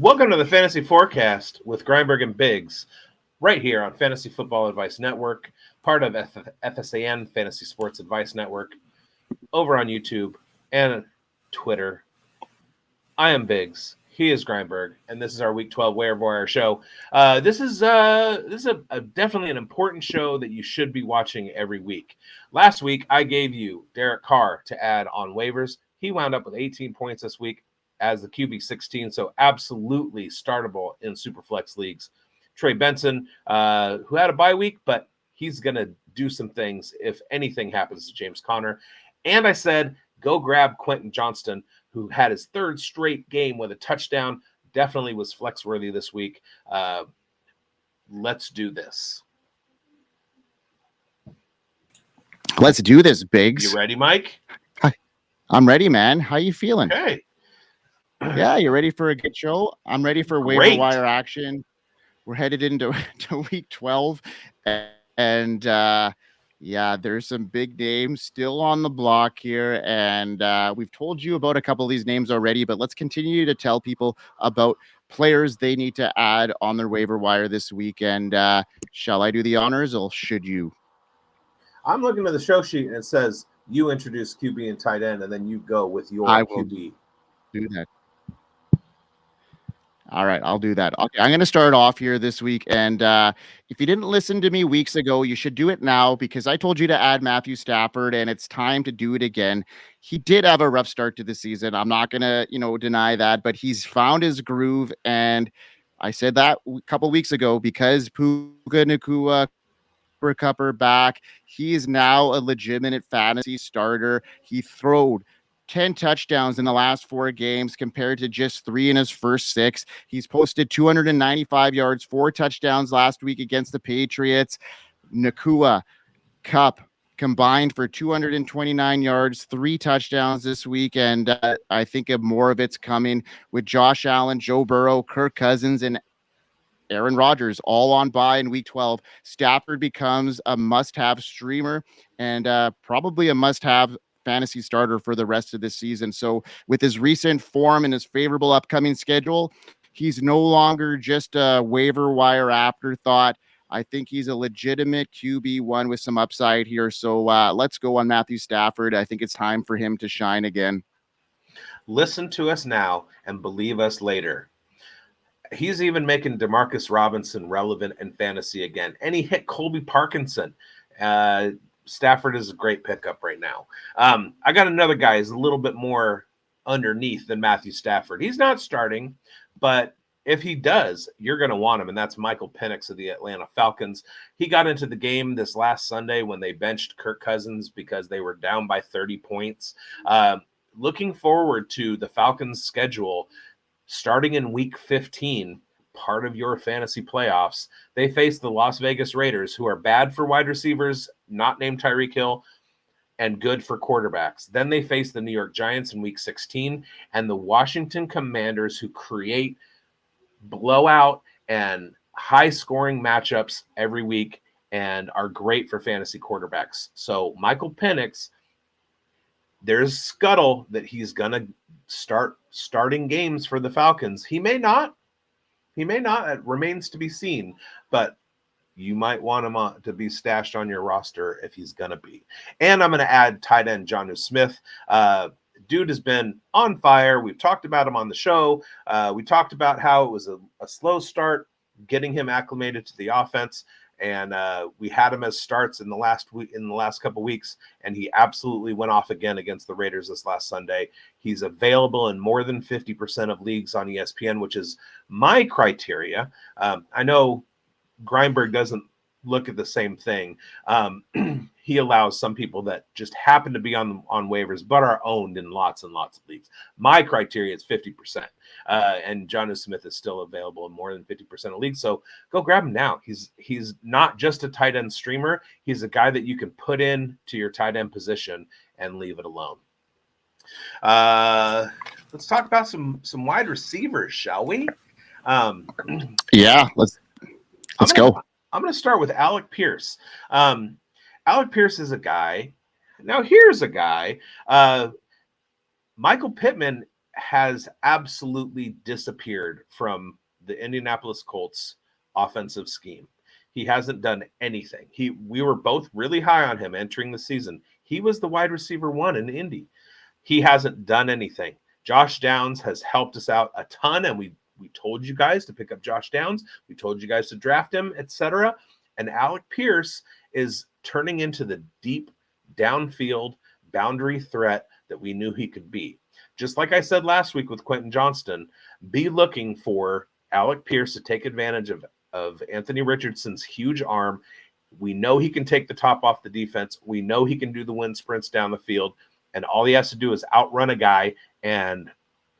Welcome to the Fantasy Forecast with Grindberg and bigz, right here on Fantasy Football Advice Network, part of FSAN Fantasy Sports Advice Network, over on YouTube and Twitter. I am bigz. He is Grindberg, and this is our Week 12 Waiver show. This is definitely an important show that you should be watching every week. Last week, I gave you Derek Carr to add on waivers. He wound up with 18 points this week as the QB 16, so absolutely startable in Superflex leagues. Trey Benson, who had a bye week, but he's going to do some things if anything happens to James Conner. And I said, go grab Quentin Johnston, who had his third straight game with a touchdown. Definitely was flex-worthy this week. Let's do this. Let's do this, bigz. You ready, Mike? Hi. I'm ready, man. How you feeling? Okay. Yeah, you ready for a good show? I'm ready for waiver wire action. We're headed into week 12. And yeah, there's some big names still on the block here. And we've told you about a couple of these names already, but let's continue to tell people about players they need to add on their waiver wire this week. And shall I do the honors or should you? I'm looking at the show sheet and it says you introduce QB and tight end, and then you go with your QB. Do that. All right, I'll do that. Okay, I'm going to start off here this week. And if you didn't listen to me weeks ago, you should do it now because I told you to add Matthew Stafford, and it's time to do it again. He did have a rough start to the season. I'm not going to, deny that, but he's found his groove. And I said that a couple weeks ago because Puka Nacua, Cupper back. He is now a legitimate fantasy starter. He throwed 10 touchdowns in the last 4 games compared to just 3 in his first 6. He's posted 295 yards, 4 touchdowns last week against the Patriots. Nacua, Cup combined for 229 yards, 3 touchdowns this week. And I think more of it's coming with Josh Allen, Joe Burrow, Kirk Cousins, and Aaron Rodgers all on bye in week 12. Stafford becomes a must-have streamer and probably a must-have fantasy starter for the rest of the season. So with his recent form and his favorable upcoming schedule, he's no longer just a waiver wire afterthought. I think he's a legitimate QB1 with some upside here. So let's go on Matthew Stafford. I think it's time for him to shine again. Listen to us now and believe us later. He's even making Demarcus Robinson relevant in fantasy again. And he hit Colby Parkinson. Stafford is a great pickup right now. I got another guy who's a little bit more underneath than Matthew Stafford. He's not starting, but if he does, you're going to want him, and that's Michael Penix of the Atlanta Falcons. He got into the game this last Sunday when they benched Kirk Cousins because they were down by 30 points. Looking forward to the Falcons' schedule starting in week 15, part of your fantasy playoffs. They face the Las Vegas Raiders, who are bad for wide receivers, not named Tyreek Hill, and good for quarterbacks. Then they face the New York Giants in week 16 and the Washington Commanders, who create blowout and high-scoring matchups every week and are great for fantasy quarterbacks. So Michael Penix, there's scuttle that he's going to starting games for the Falcons. He may not. It remains to be seen, but you might want him to be stashed on your roster if he's going to be. And I'm going to add tight end Jonnu Smith. Dude has been on fire. We've talked about him on the show. We talked about how it was a slow start getting him acclimated to the offense. And we had him as starts in the last couple weeks, and he absolutely went off again against the Raiders this last Sunday. He's available in more than 50% of leagues on ESPN, which is my criteria. I know Grindberg doesn't look at the same thing. He allows some people that just happen to be on waivers but are owned in lots and lots of leagues. My criteria is 50%, and Jonnu Smith is still available in more than 50% of leagues. So go grab him now. He's not just a tight end streamer. He's a guy that you can put in to your tight end position and leave it alone. Let's talk about some wide receivers, shall we? Yeah, let's go. I'm going to start with Alec Pierce. Alec Pierce is a guy. Now, here's a guy. Michael Pittman has absolutely disappeared from the Indianapolis Colts offensive scheme. He hasn't done anything. We were both really high on him entering the season. He was the wide receiver 1 in Indy. He hasn't done anything. Josh Downs has helped us out a ton, and we told you guys to pick up Josh Downs. We told you guys to draft him, etc. And Alec Pierce is turning into the deep downfield boundary threat that we knew he could be. Just like I said last week with Quentin Johnston, be looking for Alec Pierce to take advantage of Anthony Richardson's huge arm. We know he can take the top off the defense. We know he can do the wind sprints down the field. And all he has to do is outrun a guy, and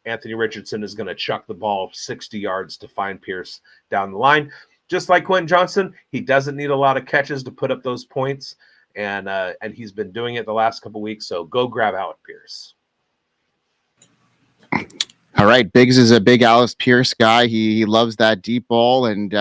Anthony Richardson is going to chuck the ball 60 yards to find Pierce down the line. Just like Quentin Johnston, he doesn't need a lot of catches to put up those points, and he's been doing it the last couple weeks. So go grab Alec Pierce. All right, bigz is a big Alec Pierce guy. He loves that deep ball, and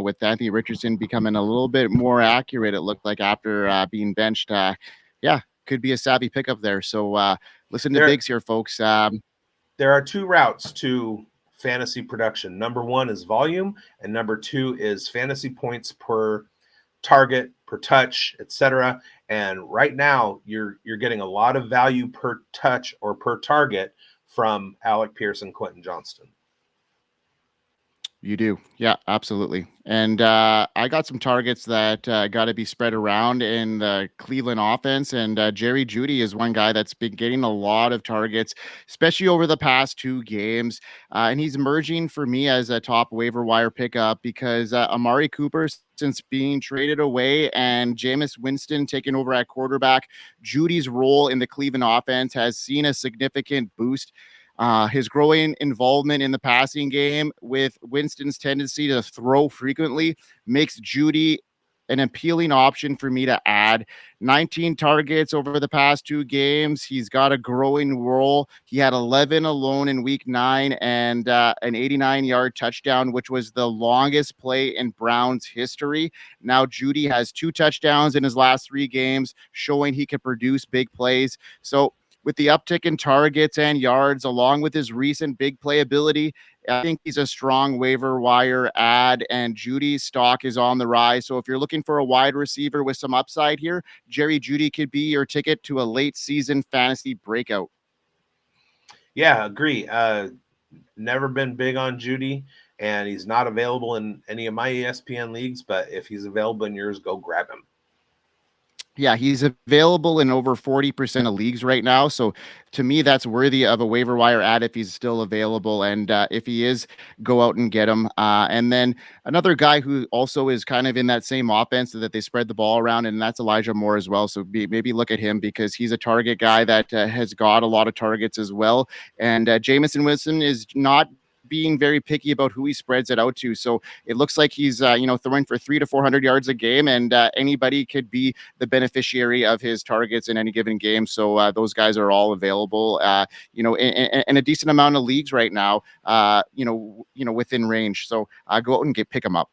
with Anthony Richardson becoming a little bit more accurate, it looked like after being benched. Could be a savvy pickup there. So listen to bigz here, folks. There are 2 routes to fantasy production. Number 1 is volume, and number 2 is fantasy points per target, per touch, etc. And right now, you're getting a lot of value per touch or per target from Alec Pierce and Quentin Johnston. You do. Yeah, absolutely. And I got some targets that got to be spread around in the Cleveland offense. And Jerry Jeudy is one guy that's been getting a lot of targets, especially over the past 2 games. And he's emerging for me as a top waiver wire pickup because Amari Cooper, since being traded away, and Jameis Winston taking over at quarterback, Judy's role in the Cleveland offense has seen a significant boost. His growing involvement in the passing game with Winston's tendency to throw frequently makes Jeudy an appealing option for me to add. 19 targets over the past 2 games. He's got a growing role. He had 11 alone in week 9 and an 89-yard touchdown, which was the longest play in Browns history. Now Jeudy has 2 touchdowns in his last 3 games, showing he can produce big plays. So with the uptick in targets and yards, along with his recent big play ability, I think he's a strong waiver wire add, and Jeudy's stock is on the rise. So if you're looking for a wide receiver with some upside here, Jerry Jeudy could be your ticket to a late season fantasy breakout. Yeah, agree. Never been big on Jeudy, and he's not available in any of my ESPN leagues, but if he's available in yours, go grab him. Yeah, he's available in over 40% of leagues right now. So to me, that's worthy of a waiver wire add if he's still available. And if he is, go out and get him. And then another guy who also is kind of in that same offense that they spread the ball around, and that's Elijah Moore as well. So maybe look at him because he's a target guy that has got a lot of targets as well. And Jameson Winston is not being very picky about who he spreads it out to. So it looks like he's, throwing for 300 to 400 yards a game, and anybody could be the beneficiary of his targets in any given game. So those guys are all available, in a decent amount of leagues right now, within range. So go out and pick them up.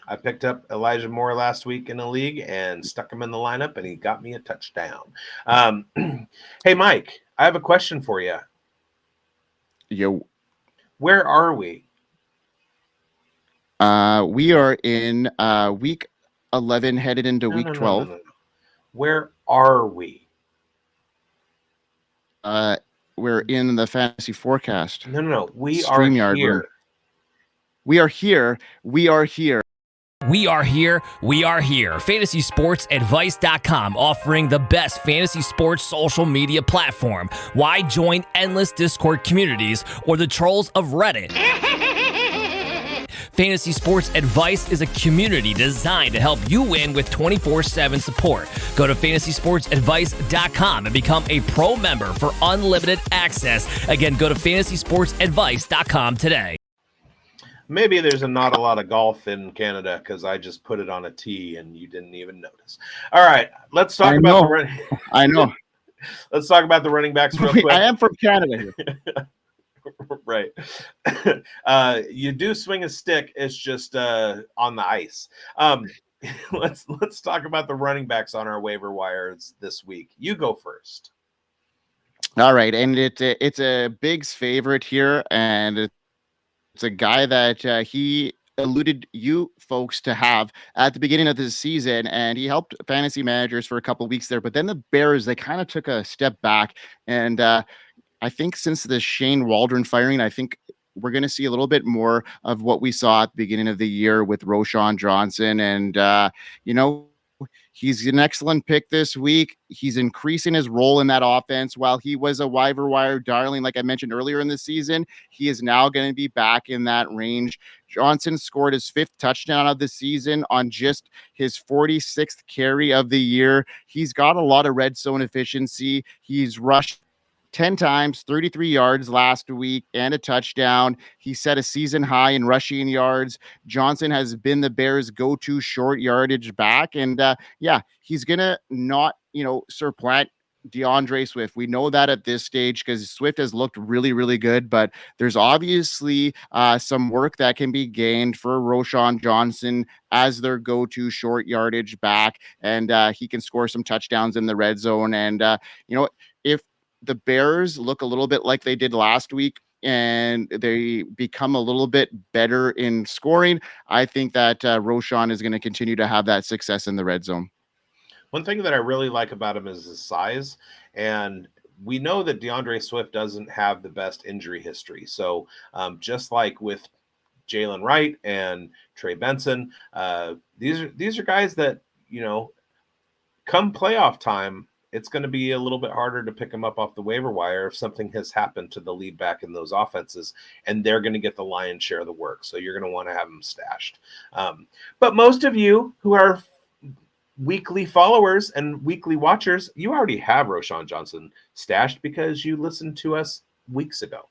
I picked up Elijah Moore last week in a league and stuck him in the lineup, and he got me a touchdown. Hey, Mike, I have a question for you. Yo. Where are we? We are in week 11, headed into week 12. No. Where are we? We're in the fantasy forecast. No. We are here. Room. We are here. We are here. We are here. We are here. FantasySportsAdvice.com, offering the best fantasy sports social media platform. Why join endless Discord communities or the trolls of Reddit? Fantasy Sports Advice is a community designed to help you win with 24/7 support. Go to FantasySportsAdvice.com and become a pro member for unlimited access. Again, go to FantasySportsAdvice.com today. Maybe there's not a lot of golf in Canada because I just put it on a tee and you didn't even notice. All right, let's talk about the running. I know. Let's talk about the running backs real quick. I am from Canada here. Right. You do swing a stick. It's just on the ice. Let's talk about the running backs on our waiver wires this week. You go first. All right, and it's a big's favorite here, and it's a guy that he alluded you folks to have at the beginning of this season, and he helped fantasy managers for a couple weeks there. But then the Bears, they kind of took a step back, and I think since the Shane Waldron firing, I think we're going to see a little bit more of what we saw at the beginning of the year with Roshan Johnson. And, you know, he's an excellent pick this week. He's increasing his role in that offense. While he was a waiver wire darling, like I mentioned earlier in the season, he is now going to be back in that range. Johnson scored his 5th touchdown of the season on just his 46th carry of the year. He's got a lot of red zone efficiency. He's rushed 10 times, 33 yards last week, and a touchdown. He set a season high in rushing yards. Johnson has been the Bears' go-to short yardage back. And yeah, he's going to not, supplant DeAndre Swift. We know that at this stage because Swift has looked really, really good, but there's obviously some work that can be gained for Roshan Johnson as their go-to short yardage back. And he can score some touchdowns in the red zone. And, if the Bears look a little bit like they did last week and they become a little bit better in scoring, I think that Roshan is going to continue to have that success in the red zone. One thing that I really like about him is his size. And we know that DeAndre Swift doesn't have the best injury history. So just like with Jalen Wright and Trey Benson, these are guys that, come playoff time, it's going to be a little bit harder to pick them up off the waiver wire if something has happened to the lead back in those offenses, and they're going to get the lion's share of the work. So you're going to want to have them stashed. But most of you who are weekly followers and weekly watchers, you already have Roshan Johnson stashed because you listened to us weeks ago.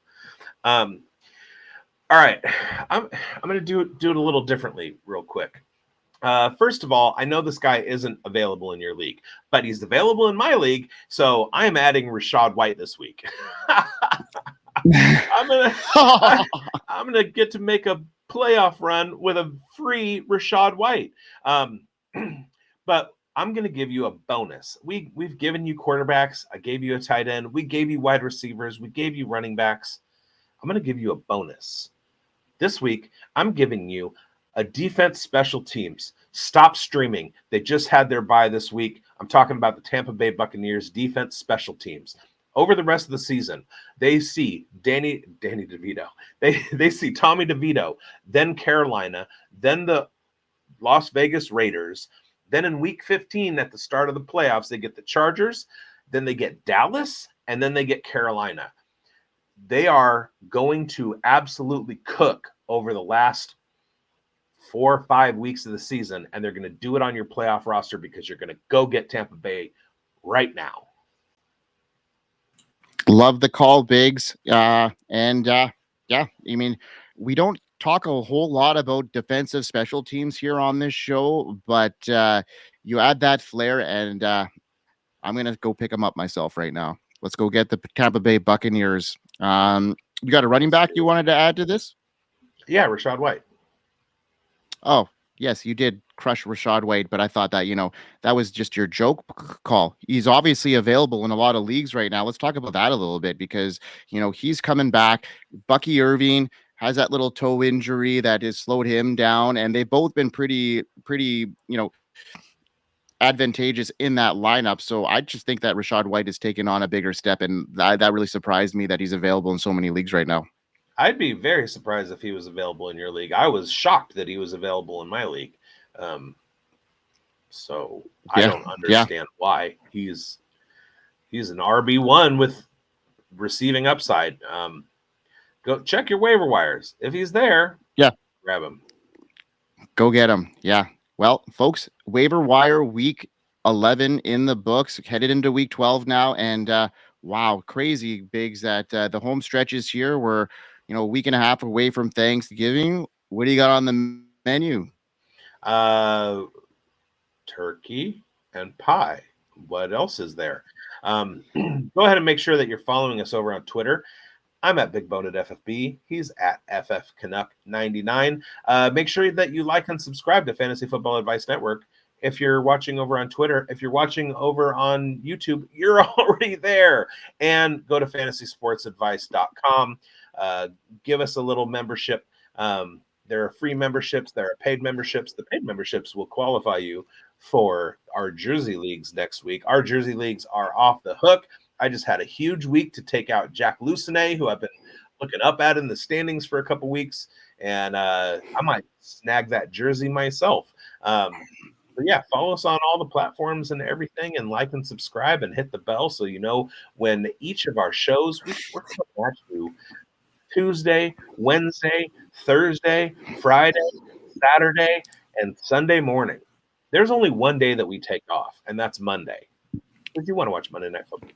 All right, I'm going to do it a little differently real quick. First of all, I know this guy isn't available in your league, but he's available in my league, so I am adding Rashad White this week. I'm gonna get to make a playoff run with a free Rashad White. But I'm gonna give you a bonus. We've given you quarterbacks. I gave you a tight end. We gave you wide receivers. We gave you running backs. I'm gonna give you a bonus. This week, I'm giving you a defense special teams. Stop streaming. They just had their bye this week. I'm talking about the Tampa Bay Buccaneers defense special teams. Over the rest of the season, they see Danny DeVito. They see Tommy DeVito, then Carolina, then the Las Vegas Raiders. Then in week 15 at the start of the playoffs, they get the Chargers, then they get Dallas, and then they get Carolina. They are going to absolutely cook over the last 4 or 5 weeks of the season, and they're going to do it on your playoff roster because you're going to go get Tampa Bay right now. Love the call, bigz. Yeah, I mean, we don't talk a whole lot about defensive special teams here on this show, but you add that flair, and I'm going to go pick them up myself right now. Let's go get the Tampa Bay Buccaneers. You got a running back you wanted to add to this? Yeah, Rashad White. Oh, yes, you did crush Rashad White, but I thought that, that was just your joke call. He's obviously available in a lot of leagues right now. Let's talk about that a little bit because, he's coming back. Bucky Irving has that little toe injury that has slowed him down, and they've both been pretty, advantageous in that lineup. So I just think that Rashad White has taken on a bigger step, and that really surprised me that he's available in so many leagues right now. I'd be very surprised if he was available in your league. I was shocked that he was available in my league. So I don't understand why. He's an RB1 with receiving upside. Go check your waiver wires. If he's there, grab him. Go get him. Yeah. Well, folks, waiver wire week 11 in the books, headed into week 12 now. And wow, crazy, bigz, that the home stretches here. We're a week and a half away from Thanksgiving. What do you got on the menu? Turkey and pie. What else is there? Go ahead and make sure that you're following us over on Twitter. I'm at BigBonedFFB. He's at FFCanuck99. Make sure that you like and subscribe to Fantasy Football Advice Network. If you're watching over on Twitter, if you're watching over on YouTube, you're already there. And go to fantasysportsadvice.com. Give us a little membership. There are free memberships. There are paid memberships. The paid memberships will qualify you for our Jersey Leagues next week. Our Jersey Leagues are off the hook. I just had a huge week to take out Jack Lucene, who I've been looking up at in the standings for a couple weeks. And I might snag that jersey myself. But yeah, follow us on all the platforms and everything, and like and subscribe and hit the bell so you know when each of our shows, we're coming at you Tuesday, Wednesday, Thursday, Friday, Saturday, and Sunday morning. There's only one day that we take off, and that's Monday. If you want to watch Monday Night Football,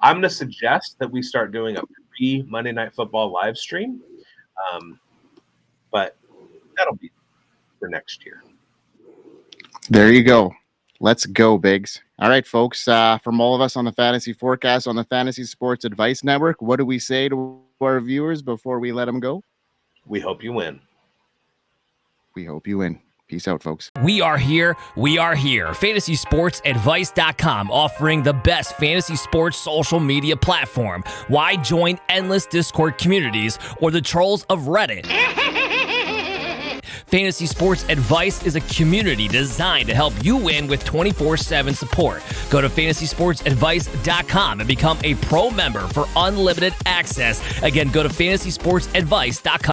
I'm going to suggest that we start doing a pre-Monday Night Football live stream, but that'll be for next year. There you go. Let's go, bigz. All right, folks. From all of us on the Fantasy Forecast on the Fantasy Sports Advice Network, what do we say to our viewers before we let them go? We hope you win. We hope you win. Peace out, folks. We are here. We are here. FantasySportsAdvice.com, offering the best fantasy sports social media platform. Why join endless Discord communities or the trolls of Reddit? Fantasy Sports Advice is a community designed to help you win with 24/7 support. Go to FantasySportsAdvice.com and become a pro member for unlimited access. Again, go to FantasySportsAdvice.com.